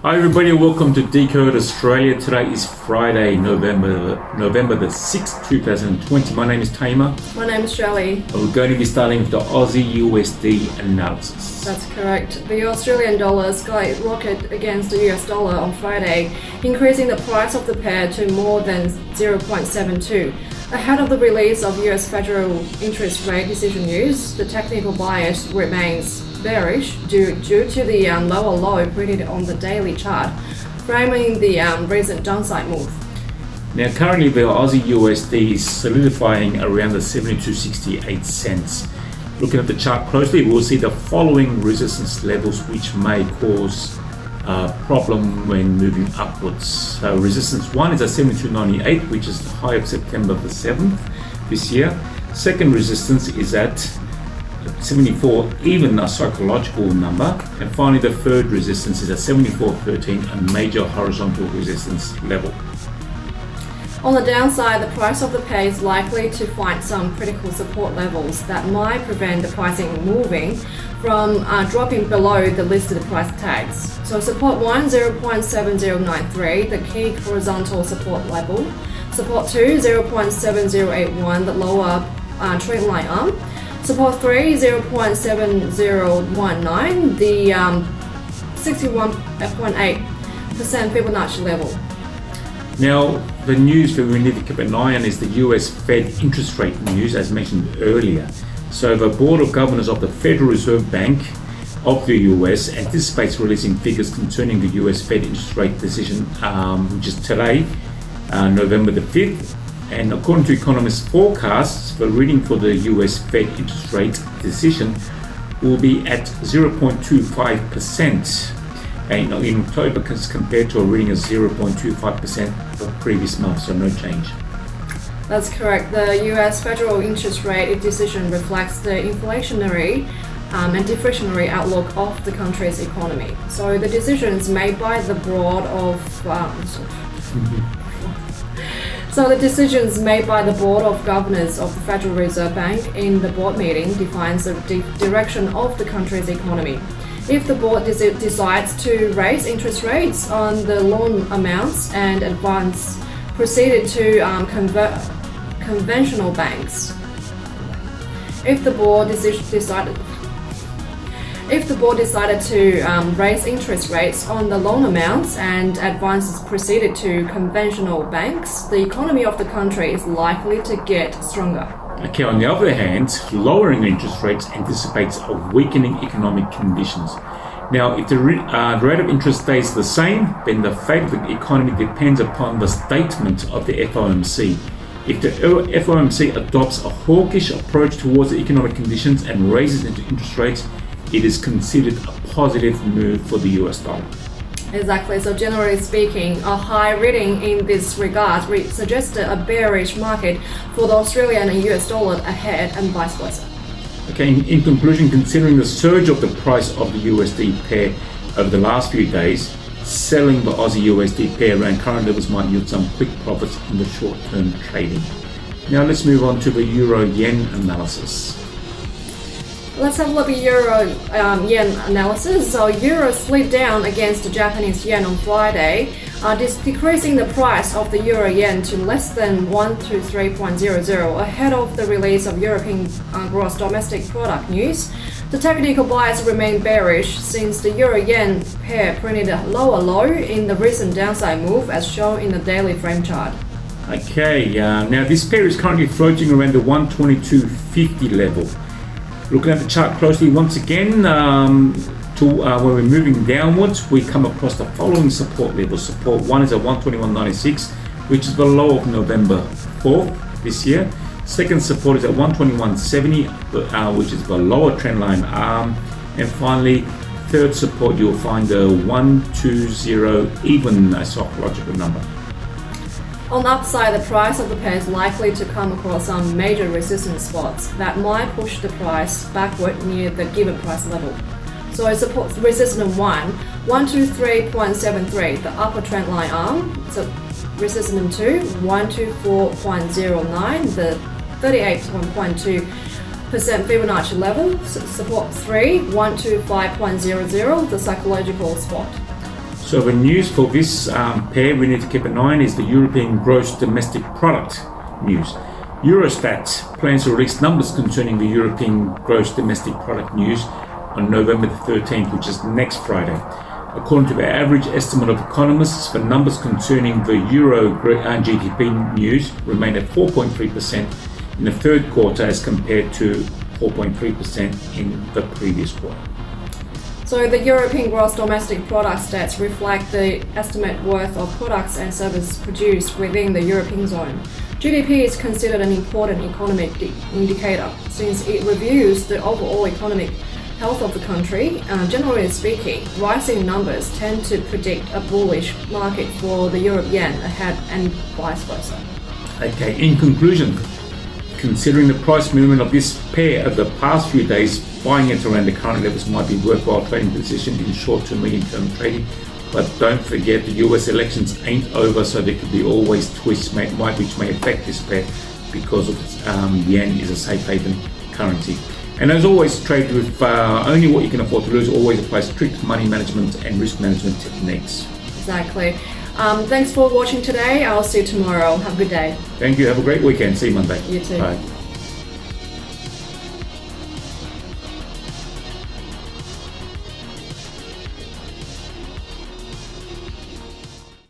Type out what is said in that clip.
Hi everybody, welcome to Decode Australia. Today is Friday, November the 6th, 2020. My name is Tamer. My name is Shelley. And we're going to be starting with the Aussie USD Analysis. That's correct. The Australian dollar skyrocketed against the US dollar on Friday, increasing the price of the pair to more than 0.72. Ahead of the release of US federal interest rate decision news, the technical bias remains bearish due to the lower low printed on the daily chart, framing the recent downside move. Now currently the Aussie USD is solidifying around the 72.68 cents. Looking at the chart closely, we'll see the following resistance levels which may cause a problem when moving upwards. So resistance 1 is at 72.98, which is the high of September the 7th this year. Second resistance is at 74, even a psychological number. And finally the third resistance is at 74.13, a major horizontal resistance level. On the downside, the price of the pair is likely to find some critical support levels that might prevent the pricing moving from dropping below the listed price tags. So support 1, 0.7093, the key horizontal support level. Support 2, 0.7081, the lower trend line arm. Support 3, 0.7019, the 61.8% Fibonacci level. Now, the news that we need to keep an eye on is the US Fed interest rate news, as mentioned earlier. So the Board of Governors of the Federal Reserve Bank of the US anticipates releasing figures concerning the US Fed interest rate decision, which is today, November the 5th. And according to economists' forecasts, the reading for the US Fed interest rate decision will be at 0.25%. And in October, compared to a reading of 0.25% the previous month, so no change. That's correct. The US federal interest rate decision reflects the inflationary and deflationary outlook of the country's economy. So the decisions made by the Board of Governors of the Federal Reserve Bank in the board meeting defines the direction of the country's economy. If the board decides to raise interest rates on the loan amounts and advance proceeded to conventional banks. If the board decided to raise interest rates on the loan amounts and advances proceeded to conventional banks, the economy of the country is likely to get stronger. Okay, on the other hand, lowering interest rates anticipates a weakening economic conditions. Now, if the rate of interest stays the same, then the fate of the economy depends upon the statement of the FOMC. If the FOMC adopts a hawkish approach towards the economic conditions and raises interest rates, it is considered a positive move for the US dollar. Exactly. So generally speaking, a high reading in this regard suggested a bearish market for the Australian and US dollar ahead and vice versa. Okay, in conclusion, considering the surge of the price of the USD pair over the last few days, selling the Aussie USD pair around current levels might yield some quick profits in the short-term trading. Now let's move on to the Euro-Yen analysis. Let's have a look at Euro-Yen analysis. So Euro slid down against the Japanese yen on Friday, decreasing the price of the Euro-Yen to less than 123.00 ahead of the release of European gross domestic product news. The technical bias remained bearish since the Euro-Yen pair printed a lower low in the recent downside move as shown in the daily frame chart. Okay, now this pair is currently floating around the 122.50 level. Looking at the chart closely once again, when we're moving downwards, we come across the following support levels. Support 1 is at 121.96, which is the low of November 4th this year. Second support is at 121.70, which is the lower trend line arm. And finally, third support, you'll find the 120, even a psychological number. On the upside, the price of the pair is likely to come across some major resistance spots that might push the price backward near the given price level. So it supports resistance 1, 123.73, the upper trend line arm. So resistance 2, 124.09, the 38.2% Fibonacci level. Support 3, 125.00, the psychological spot. So the news for this pair we need to keep an eye on is the European gross domestic product news. Eurostat plans to release numbers concerning the European gross domestic product news on November the 13th, which is next Friday. According to the average estimate of economists, the numbers concerning the Euro GDP news remain at 4.3% in the third quarter as compared to 4.3% in the previous quarter. So the European gross domestic product stats reflect the estimate worth of products and services produced within the European zone. GDP is considered an important economic indicator since it reviews the overall economic health of the country. Generally speaking, rising numbers tend to predict a bullish market for the Euro yen ahead and vice versa. Okay, in conclusion, considering the price movement of this pair over the past few days, buying it around the current levels might be worthwhile trading position in short to medium term trading. But don't forget the US elections ain't over, so there could be always twists which may affect this pair because of yen is a safe haven currency. And as always, trade with only what you can afford to lose. Always apply strict money management and risk management techniques. Exactly. Thanks for watching today. I'll see you tomorrow. Have a good day. Thank you. Have a great weekend. See you Monday. You too. Bye.